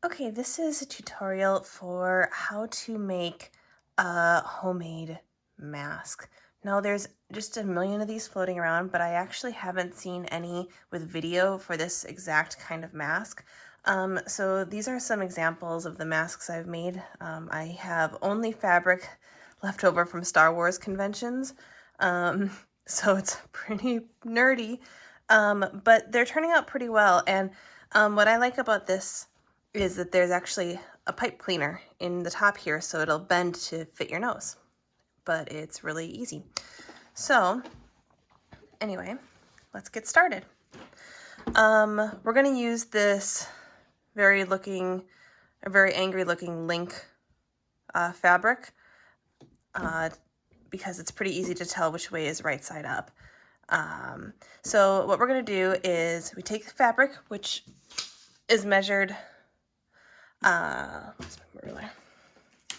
Okay, this is a tutorial for how to make a homemade mask. Now there's just a million of these floating around, but I actually haven't seen any with video for this exact kind of mask. So these are some examples of the masks I've made. I have only fabric left over from Star Wars conventions, so it's pretty nerdy, but they're turning out pretty well. And what I like about this is that there's actually a pipe cleaner in the top here, so it'll bend to fit your nose, but it's really easy. So anyway, let's get started. We're gonna use this very angry looking link fabric because it's pretty easy to tell which way is right side up. So what we're gonna do is we take the fabric, which is measured where's my ruler?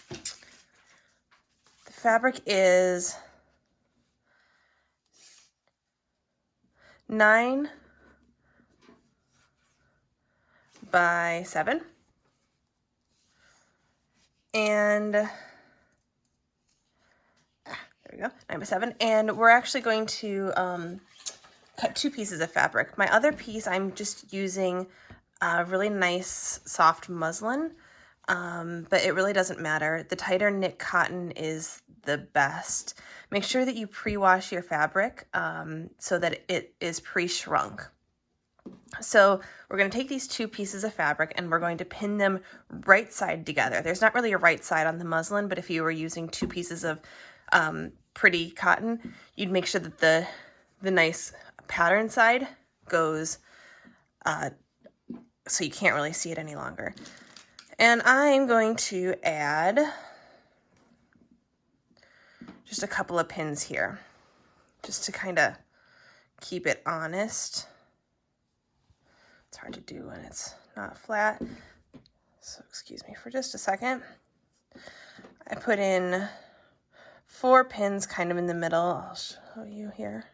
The fabric is 9 by 7, and there we go, 9 by 7, and we're actually going to cut 2 pieces of fabric. My other piece, I'm just using a really nice soft muslin, but it really doesn't matter. The tighter knit cotton is the best. Make sure that you pre-wash your fabric so that it is pre-shrunk. So we're going to take these 2 pieces of fabric and we're going to pin them right side together. There's not really a right side on the muslin, but if you were using 2 pieces of pretty cotton, you'd make sure that the nice pattern side goes so you can't really see it any longer. And I'm going to add just a couple of pins here, just to kind of keep it honest. It's hard to do when it's not flat, so excuse me for just a second. I put in 4 pins kind of in the middle. I'll show you here.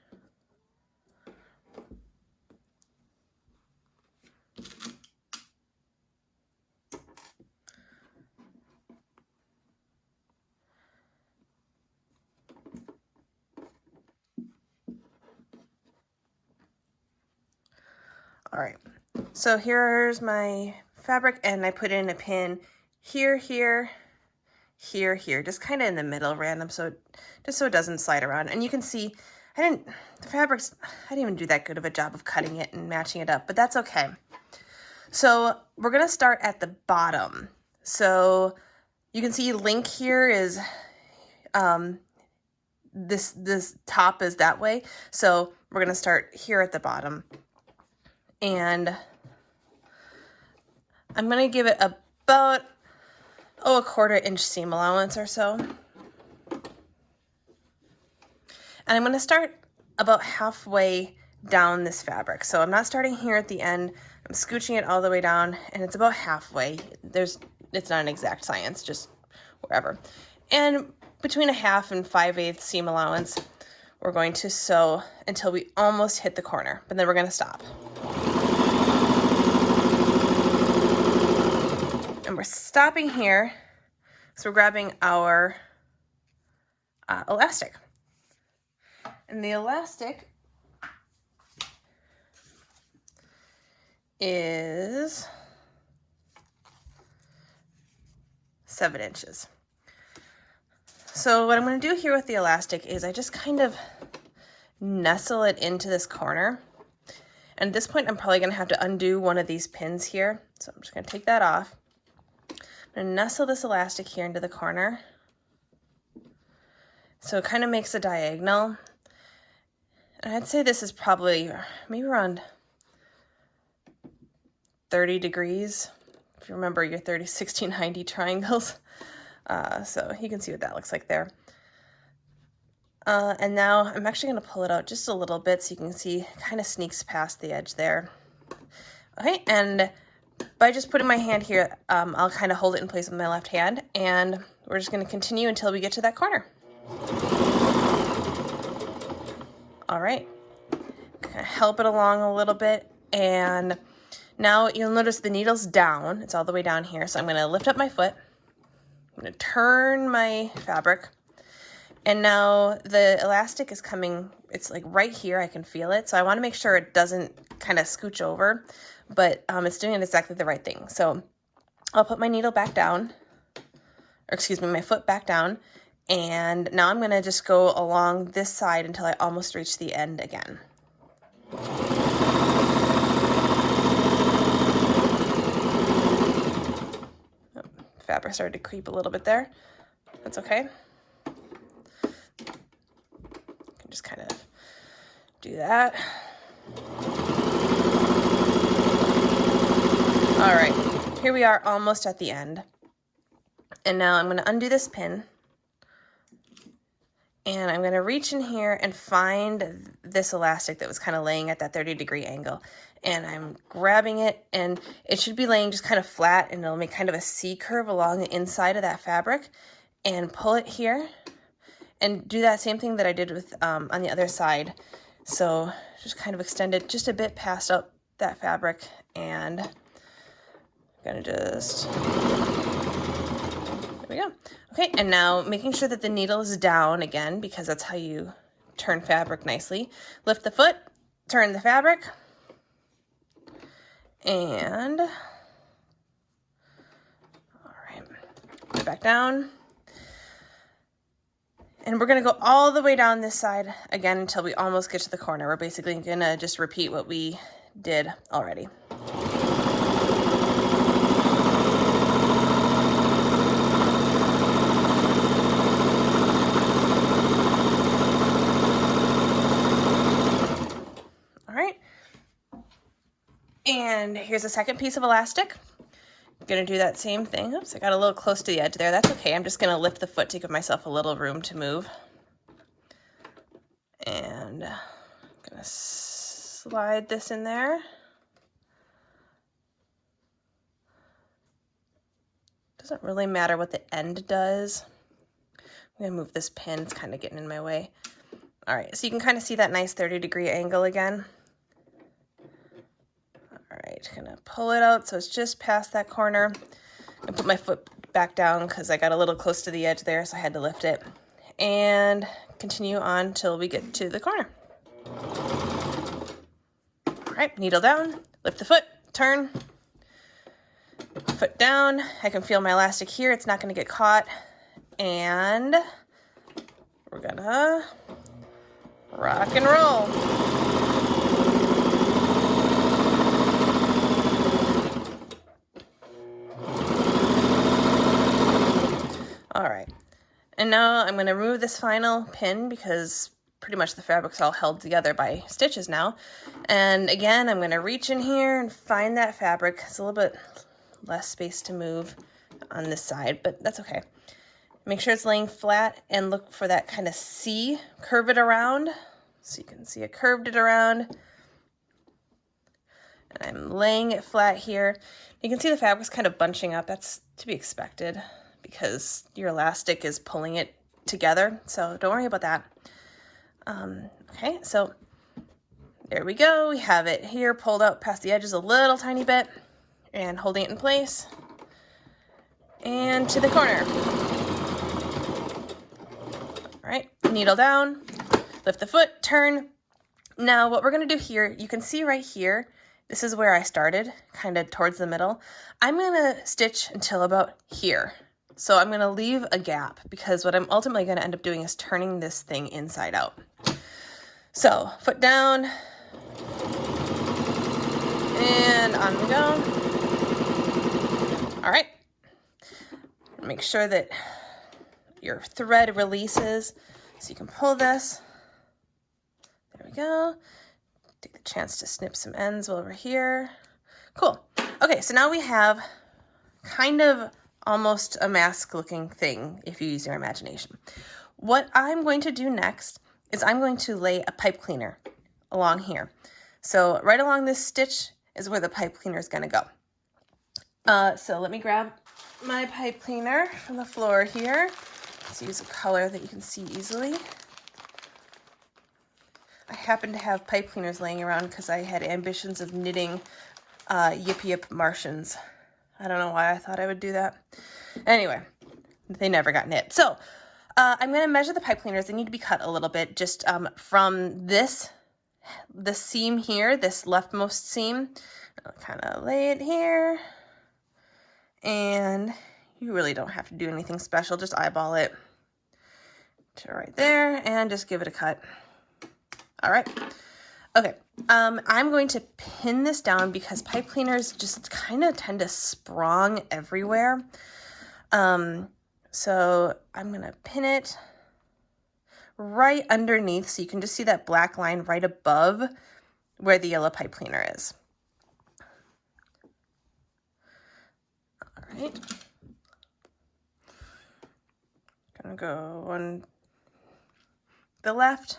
All right, so here's my fabric, and I put in a pin here, here, here, here, just kind of in the middle, random, just so it doesn't slide around. And you can see, I didn't even do that good of a job of cutting it and matching it up, but that's okay. So we're gonna start at the bottom. So you can see link here is, this top is that way. So we're gonna start here at the bottom. And I'm going to give it about, a 1/4 inch seam allowance or so. And I'm going to start about halfway down this fabric. So I'm not starting here at the end. I'm scooching it all the way down, and it's about halfway. It's not an exact science, just wherever. And between a 1/2 and 5/8 seam allowance, we're going to sew until we almost hit the corner, but then we're going to stop. And we're stopping here, so we're grabbing our elastic. And the elastic is 7 inches. So what I'm going to do here with the elastic is I just kind of nestle it into this corner. And at this point, I'm probably going to have to undo one of these pins here. So I'm just going to take that off. I'm going to nestle this elastic here into the corner. So it kind of makes a diagonal. And I'd say this is probably maybe around 30 degrees, if you remember your 30, 60, 90 triangles. So you can see what that looks like there. And now I'm actually going to pull it out just a little bit so you can see it kind of sneaks past the edge there. Okay, and by just putting my hand here, I'll kind of hold it in place with my left hand, and we're just going to continue until we get to that corner. All right, kind of help it along a little bit, and Now you'll notice the needle's down. It's all the way down here. So I'm going to lift up my foot. I'm going to turn my fabric. And now the elastic is coming, it's like right here, I can feel it. So I want to make sure it doesn't kind of scooch over, but it's doing exactly the right thing. So I'll put my needle back down, or excuse me, my foot back down. And now I'm going to just go along this side until I almost reach the end again. Fabric started to creep a little bit there. That's okay. You can just kind of do that. All right, here we are almost at the end. And now I'm going to undo this pin. And I'm going to reach in here and find this elastic that was kind of laying at that 30-degree angle. And I'm grabbing it, and it should be laying just kind of flat, and it'll make kind of a C curve along the inside of that fabric. And pull it here, and do that same thing that I did with on the other side. So just kind of extend it just a bit past up that fabric, and I'm gonna just, there we go. Okay, and now making sure that the needle is down again, because that's how you turn fabric nicely. Lift the foot, turn the fabric, and all right, put it back down. And we're gonna go all the way down this side again until we almost get to the corner. We're basically gonna just repeat what we did already. And here's a second piece of elastic. I'm gonna do that same thing. Oops, I got a little close to the edge there. That's okay. I'm just gonna lift the foot to give myself a little room to move. And I'm gonna slide this in there. Doesn't really matter what the end does. I'm gonna move this pin, it's kind of getting in my way. All right, so you can kind of see that nice 30-degree angle again. All right, gonna pull it out so it's just past that corner and put my foot back down because I got a little close to the edge there, so I had to lift it. And continue on till we get to the corner. All right, needle down, lift the foot, turn, foot down. I can feel my elastic here. It's not gonna get caught. And we're gonna rock and roll. All right, and now I'm gonna remove this final pin because pretty much the fabric's all held together by stitches now. And again, I'm gonna reach in here and find that fabric. It's a little bit less space to move on this side, but that's okay. Make sure it's laying flat and look for that kind of C, curve it around. So you can see I curved it around. And I'm laying it flat here. You can see the fabric's kind of bunching up. That's to be expected because your elastic is pulling it together. So don't worry about that. Okay, so there we go. We have it here pulled out past the edges a little tiny bit and holding it in place. And to the corner. All right, needle down, lift the foot, turn. Now what we're gonna do here, you can see right here, this is where I started, kind of towards the middle. I'm gonna stitch until about here. So I'm gonna leave a gap because what I'm ultimately gonna end up doing is turning this thing inside out. So foot down, and on we go. All right, make sure that your thread releases so you can pull this. There we go. Take the chance to snip some ends while we're here. Cool. Okay, so now we have kind of almost a mask looking thing if you use your imagination. What I'm going to do next is I'm going to lay a pipe cleaner along here. So right along this stitch is where the pipe cleaner is going to go. So let me grab my pipe cleaner from the floor here. Let's use a color that you can see easily. I happen to have pipe cleaners laying around because I had ambitions of knitting Yip Yip Martians. I don't know why I thought I would do that. Anyway, they never got knit. So I'm going to measure the pipe cleaners. They need to be cut a little bit just from this seam here, this leftmost seam. I'll kind of lay it here. And you really don't have to do anything special. Just eyeball it to right there and just give it a cut. All right. Okay. I'm going to pin this down because pipe cleaners just kind of tend to sprung everywhere. So I'm going to pin it right underneath so you can just see that black line right above where the yellow pipe cleaner is. All right. Gonna go on the left,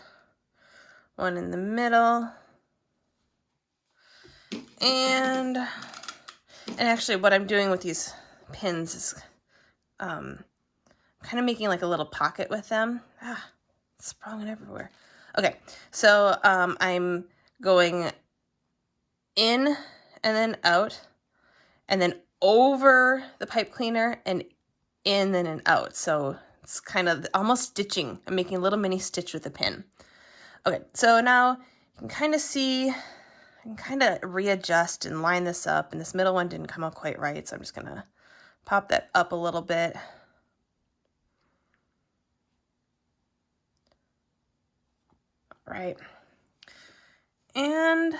one in the middle, and actually what I'm doing with these pins is kind of making like a little pocket with them. It's sprung everywhere. Okay, so I'm going in and then out, and then over the pipe cleaner and in and then out. So it's kind of almost stitching. I'm making a little mini stitch with a pin. Okay, so now you can kind of see, I can kind of readjust and line this up, and this middle one didn't come out quite right, so I'm just gonna pop that up a little bit. All right, and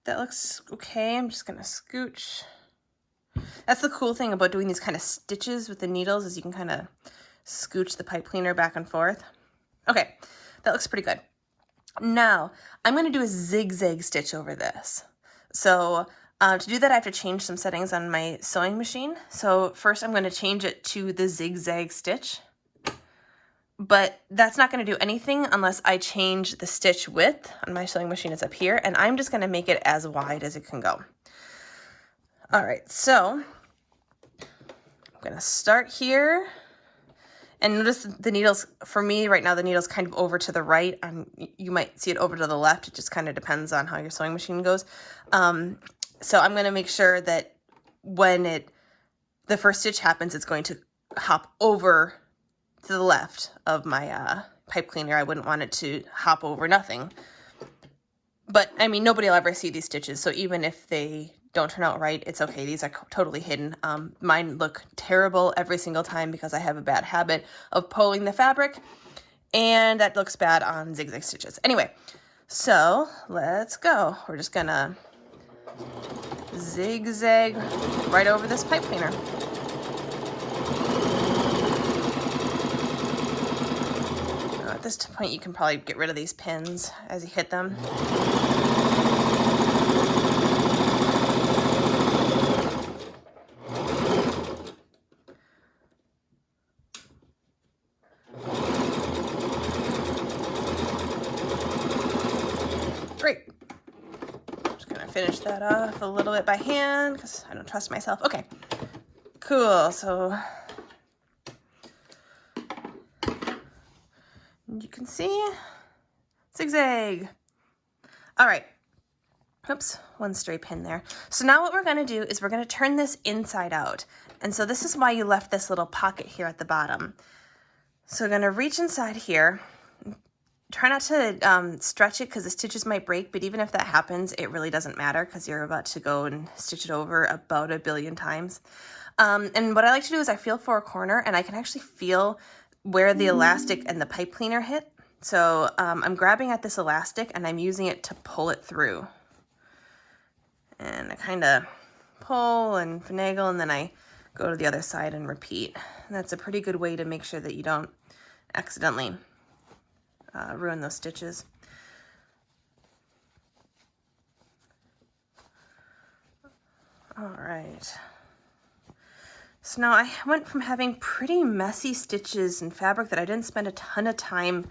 that looks okay. I'm just gonna scooch. That's the cool thing about doing these kind of stitches with the needles is you can kind of scooch the pipe cleaner back and forth. Okay, that looks pretty good. Now, I'm going to do a zigzag stitch over this. So to do that, I have to change some settings on my sewing machine. So first I'm going to change it to the zigzag stitch. But that's not going to do anything unless I change the stitch width on my sewing machine. It's up here, and I'm just going to make it as wide as it can go. All right, so I'm going to start here. And notice the needles, for me right now, the needle's kind of over to the right. You might see it over to the left. It just kind of depends on how your sewing machine goes. So I'm going to make sure that when the first stitch happens, it's going to hop over to the left of my pipe cleaner. I wouldn't want it to hop over nothing. But, I mean, nobody will ever see these stitches. So even if they don't turn out right, it's okay. These are totally hidden. Mine look terrible every single time because I have a bad habit of pulling the fabric, and that looks bad on zigzag stitches. Anyway, so let's go. We're just gonna zigzag right over this pipe cleaner. At this point, you can probably get rid of these pins as you hit them. Great. Just gonna finish that off a little bit by hand because I don't trust myself. Okay, cool. So you can see zigzag. All right. Oops, one stray pin there. So now what we're gonna do is we're gonna turn this inside out. And so this is why you left this little pocket here at the bottom. So we're gonna reach inside here. Try not to stretch it because the stitches might break, but even if that happens, it really doesn't matter because you're about to go and stitch it over about 1 billion times. And what I like to do is I feel for a corner, and I can actually feel where the elastic and the pipe cleaner hit. So I'm grabbing at this elastic and I'm using it to pull it through. And I kind of pull and finagle, and then I go to the other side and repeat. And that's a pretty good way to make sure that you don't accidentally ruin those stitches. All right. So now I went from having pretty messy stitches and fabric that I didn't spend a ton of time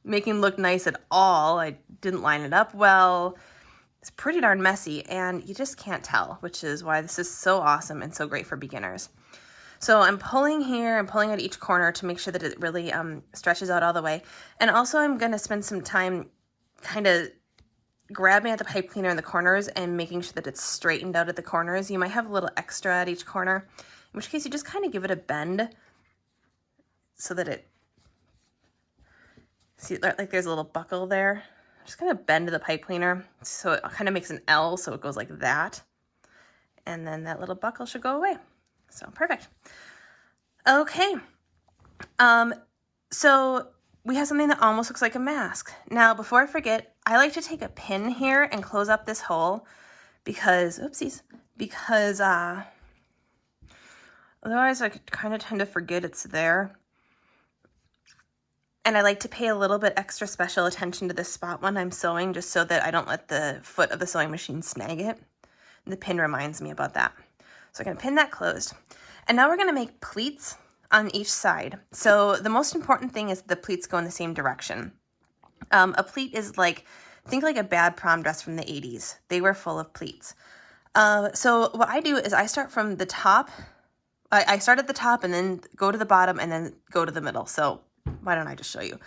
making look nice at all. I didn't line it up well. It's pretty darn messy, and you just can't tell, which is why this is so awesome and so great for beginners. So I'm pulling here, I'm pulling at each corner to make sure that it really stretches out all the way. And also I'm gonna spend some time kind of grabbing at the pipe cleaner in the corners and making sure that it's straightened out at the corners. You might have a little extra at each corner, in which case you just kind of give it a bend so that it, see, like there's a little buckle there. Just kind of bend the pipe cleaner so it kind of makes an L, so it goes like that. And then that little buckle should go away. So perfect. Okay. So we have something that almost looks like a mask. Now, before I forget, I like to take a pin here and close up this hole because, oopsies, because otherwise I kind of tend to forget it's there. And I like to pay a little bit extra special attention to this spot when I'm sewing, just so that I don't let the foot of the sewing machine snag it. And the pin reminds me about that. So I'm going to pin that closed. And now we're going to make pleats on each side. So the most important thing is the pleats go in the same direction. A pleat is like, think like a bad prom dress from the 80s. They were full of pleats. So what I do is I start from the top. I start at the top and then go to the bottom and then go to the middle. So why don't I just show you?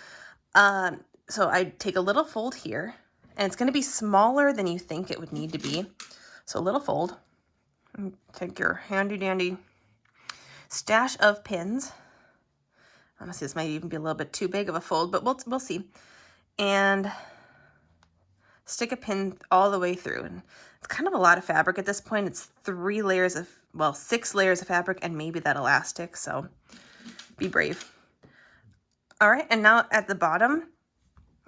So I take a little fold here, and it's going to be smaller than you think it would need to be. So a little fold. Take your handy dandy stash of pins. Honestly, this might even be a little bit too big of a fold, but we'll see. And stick a pin all the way through. And it's kind of a lot of fabric at this point. It's 6 layers of fabric and maybe that elastic. So be brave. All right, and now at the bottom,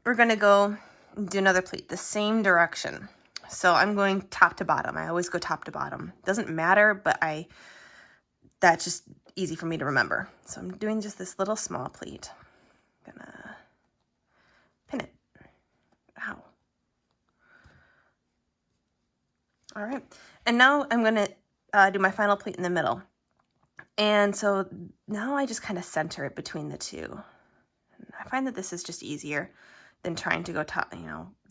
we're going to go do another pleat, the same direction. So I'm going top to bottom. I always go top to bottom. Doesn't matter, but that's just easy for me to remember. So I'm doing just this little small pleat. Gonna pin it. Ow. All right, and now I'm going to do my final pleat in the middle. And so now I just kind of center it between the two. I find that this is just easier than trying to go top,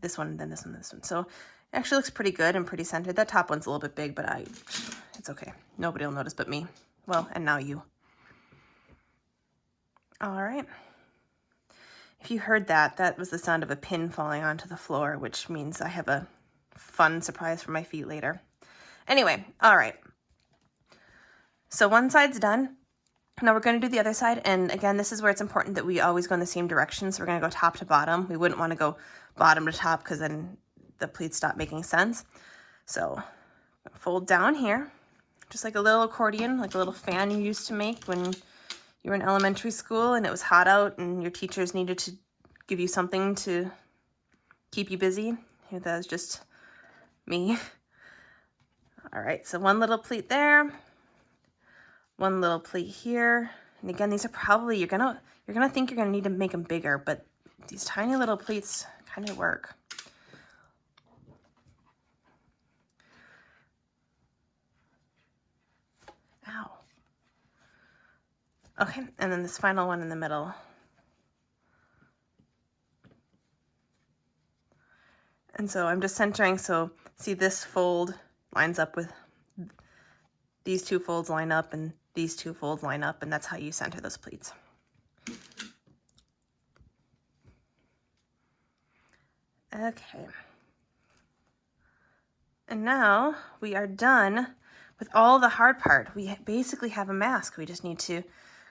this one, then this one, this one. So it actually looks pretty good and pretty centered. That top one's a little bit big, but it's okay. Nobody will notice but me. Well, and now you. All right. If you heard that, that was the sound of a pin falling onto the floor, which means I have a fun surprise for my feet later. Anyway, all right. So one side's done. Now we're going to do the other side, and again, this is where it's important that we always go in the same direction, so we're going to go top to bottom. We wouldn't want to go bottom to top because then the pleats stop making sense. So fold down here, just like a little accordion, like a little fan you used to make when you were in elementary school and it was hot out and your teachers needed to give you something to keep you busy. Here, that was just me. All right, so one little pleat there. One little pleat here. And again, these are probably, you're gonna think you're gonna need to make them bigger, but these tiny little pleats kind of work. Ow. Okay, and then this final one in the middle. And so I'm just centering, so see this fold lines up with these two folds line up and these two folds line up, and that's how you center those pleats. Okay. And now we are done with all the hard part. We basically have a mask. We just need to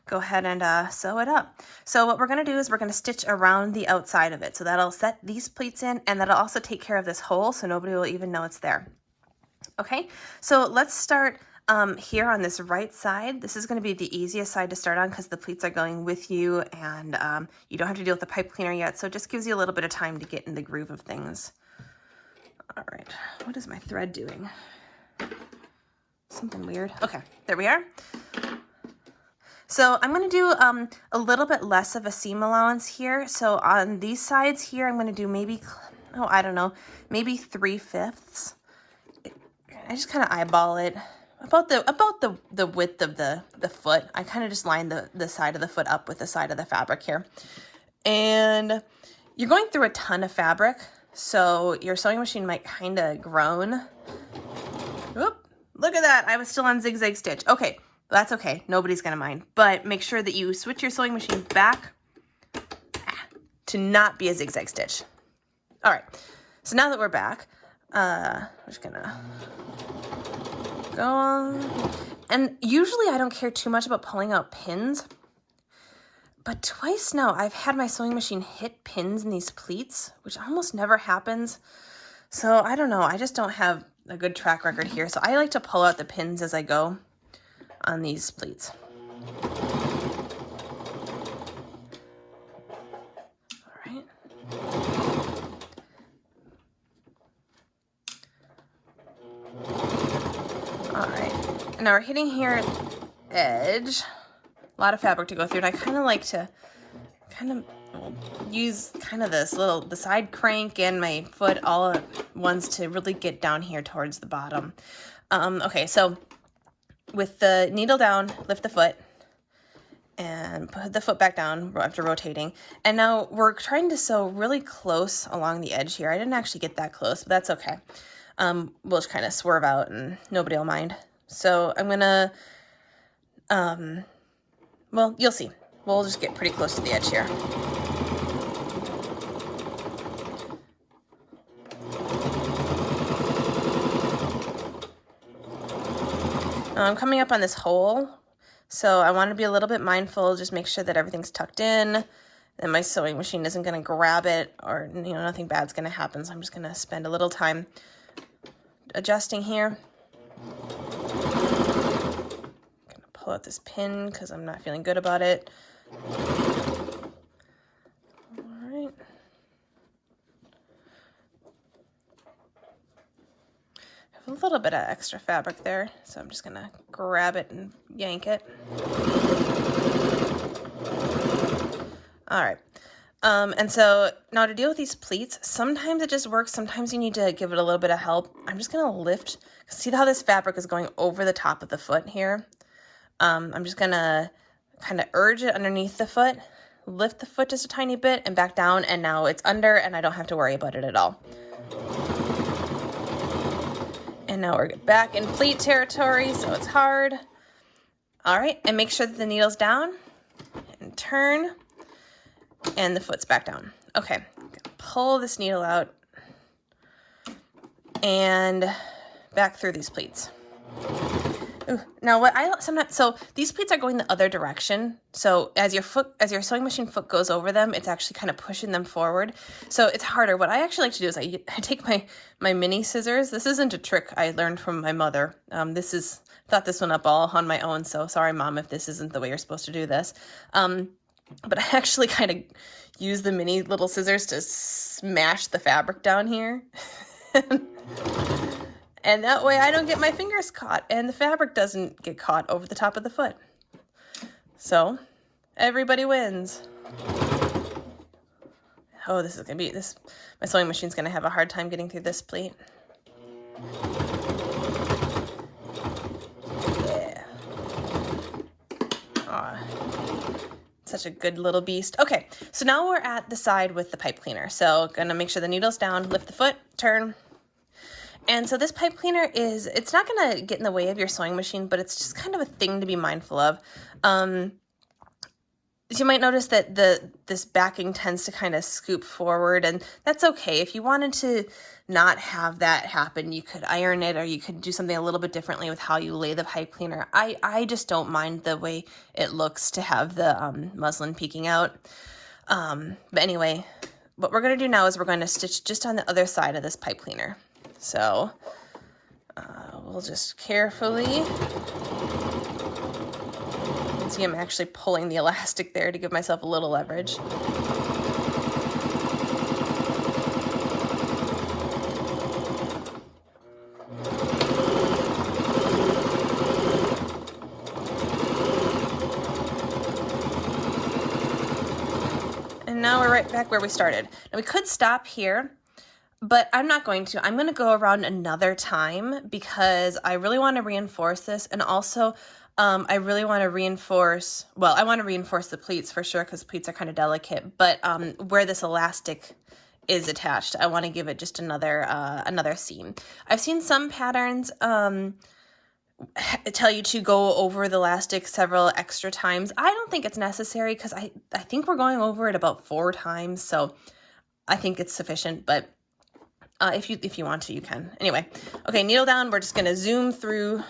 go ahead and sew it up. So what we're going to do is we're going to stitch around the outside of it. So that'll set these pleats in, and that'll also take care of this hole so nobody will even know it's there. Okay, so let's start here on this right side. This is going to be the easiest side to start on because the pleats are going with you, and you don't have to deal with the pipe cleaner yet, so it just gives you a little bit of time to get in the groove of things. All right, what is my thread doing? Something weird. Okay, there we are. So I'm going to do a little bit less of a seam allowance here. So on these sides here, I'm going to do maybe, I don't know, maybe 3/5. I just kind of eyeball it. About the width of the foot. I kind of just line the side of the foot up with the side of the fabric here. And you're going through a ton of fabric, so your sewing machine might kind of groan. Oop, look at that. I was still on zigzag stitch. Okay, that's okay. Nobody's going to mind. But make sure that you switch your sewing machine back to not be a zigzag stitch. All right. So now that we're back, we're just gonna go on. And usually I don't care too much about pulling out pins, but twice now I've had my sewing machine hit pins in these pleats, which almost never happens. So I don't know, I just don't have a good track record here. So I like to pull out the pins as I go on these pleats. All right. All right, now we're hitting here edge. A lot of fabric to go through, and I kind of like to use the side crank and my foot all at once to really get down here towards the bottom. Okay, so with the needle down, lift the foot and put the foot back down after rotating. And now we're trying to sew really close along the edge here. I didn't actually get that close, but that's okay. We'll just kind of swerve out and nobody will mind. So I'm gonna, well, you'll see. We'll just get pretty close to the edge here. Now I'm coming up on this hole, so I want to be a little bit mindful, just make sure that everything's tucked in, and my sewing machine isn't going to grab it, or nothing bad's going to happen, so I'm just going to spend a little time adjusting here. I'm going to pull out this pin because I'm not feeling good about it. Alright. A little bit of extra fabric there, so I'm just gonna grab it and yank it. All right, and so now to deal with these pleats, sometimes it just works, sometimes you need to give it a little bit of help. I'm just gonna lift, see how this fabric is going over the top of the foot here? I'm just gonna kind of urge it underneath the foot, lift the foot just a tiny bit and back down, and now it's under and I don't have to worry about it at all. And now we're back in pleat territory, so it's hard. All right, and make sure that the needle's down and turn, and the foot's back down. Okay, pull this needle out and back through these pleats. Ooh, now what I sometimes, so these pleats are going the other direction. So as your sewing machine foot goes over them, it's actually kind of pushing them forward. So it's harder. What I actually like to do is I take my mini scissors. This isn't a trick I learned from my mother. Thought this one up all on my own. So sorry, Mom, if this isn't the way you're supposed to do this. But I actually kind of use the mini little scissors to smash the fabric down here. And that way I don't get my fingers caught and the fabric doesn't get caught over the top of the foot. So everybody wins. Oh, this is gonna be my sewing machine's gonna have a hard time getting through this pleat. Yeah. Aw. Such a good little beast. Okay, so now we're at the side with the pipe cleaner. So gonna make sure the needle's down, lift the foot, turn. And so this pipe cleaner it's not going to get in the way of your sewing machine, but it's just kind of a thing to be mindful of. You might notice that this backing tends to kind of scoop forward, and that's okay. If you wanted to not have that happen, you could iron it, or you could do something a little bit differently with how you lay the pipe cleaner. I just don't mind the way it looks to have the muslin peeking out. But anyway, what we're going to do now is we're going to stitch just on the other side of this pipe cleaner. So we'll just carefully, you can see I'm actually pulling the elastic there to give myself a little leverage. And now we're right back where we started. Now we could stop here, but I'm not going to. I'm going to go around another time because I really want to reinforce this. And also, I really want to reinforce, I want to reinforce the pleats for sure because pleats are kind of delicate. But where this elastic is attached, I want to give it just another seam. I've seen some patterns tell you to go over the elastic several extra times. I don't think it's necessary because I think we're going over it about 4 times. So I think it's sufficient, but If you want to, you can. Anyway, okay, needle down. We're just gonna zoom through.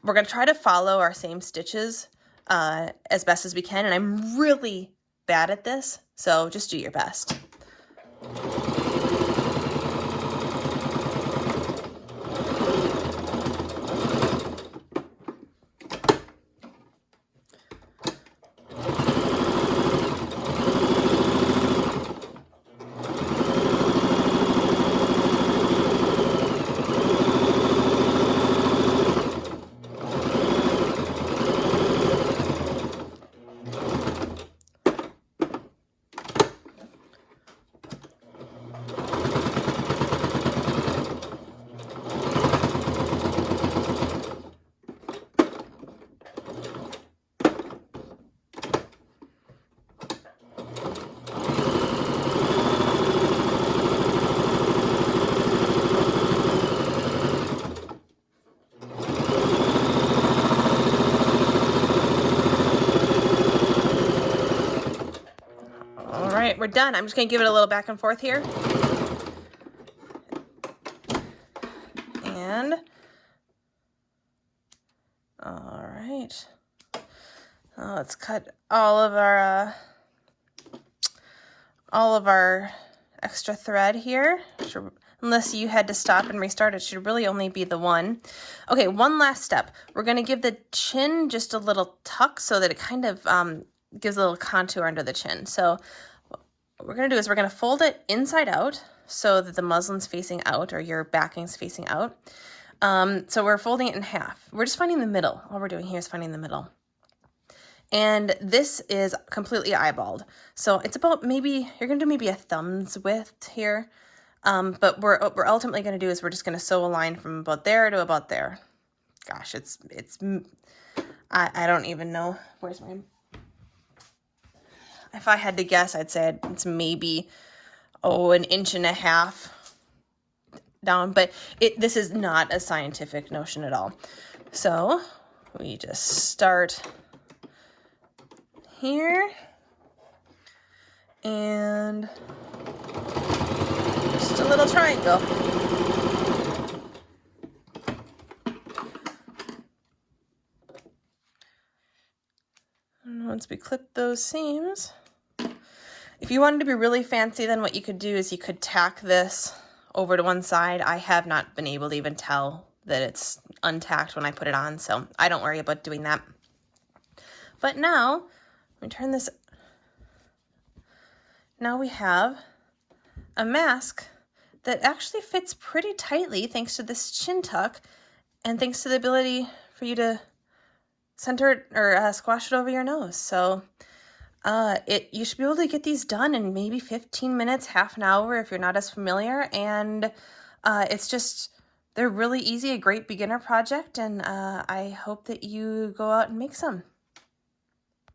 We're gonna try to follow our same stitches as best as we can, and I'm really bad at this, so just do your best. We're done. I'm just going to give it a little back and forth here. And, all right. Now let's cut all of our extra thread here. Unless you had to stop and restart, it should really only be the one. Okay, one last step. We're going to give the chin just a little tuck so that it kind of gives a little contour under the chin. So what we're going to do is we're going to fold it inside out so that the muslin's facing out or your backing's facing out. So we're folding it in half. We're just finding the middle. All we're doing here is finding the middle. And this is completely eyeballed. So it's about maybe, you're going to do maybe a thumb's width here. But what we're ultimately going to do is we're just going to sew a line from about there to about there. Gosh, I don't even know. Where's my... If I had to guess, I'd say it's maybe, an inch and a half down, but this is not a scientific notion at all. So we just start here and just a little triangle. And once we clip those seams, if you wanted to be really fancy, then what you could do is you could tack this over to one side. I have not been able to even tell that it's untacked when I put it on, so I don't worry about doing that. But now, let me turn this. Now we have a mask that actually fits pretty tightly thanks to this chin tuck and thanks to the ability for you to center it or squash it over your nose. So you should be able to get these done in maybe 15 minutes, half an hour if you're not as familiar. And they're really easy, a great beginner project. And I hope that you go out and make some.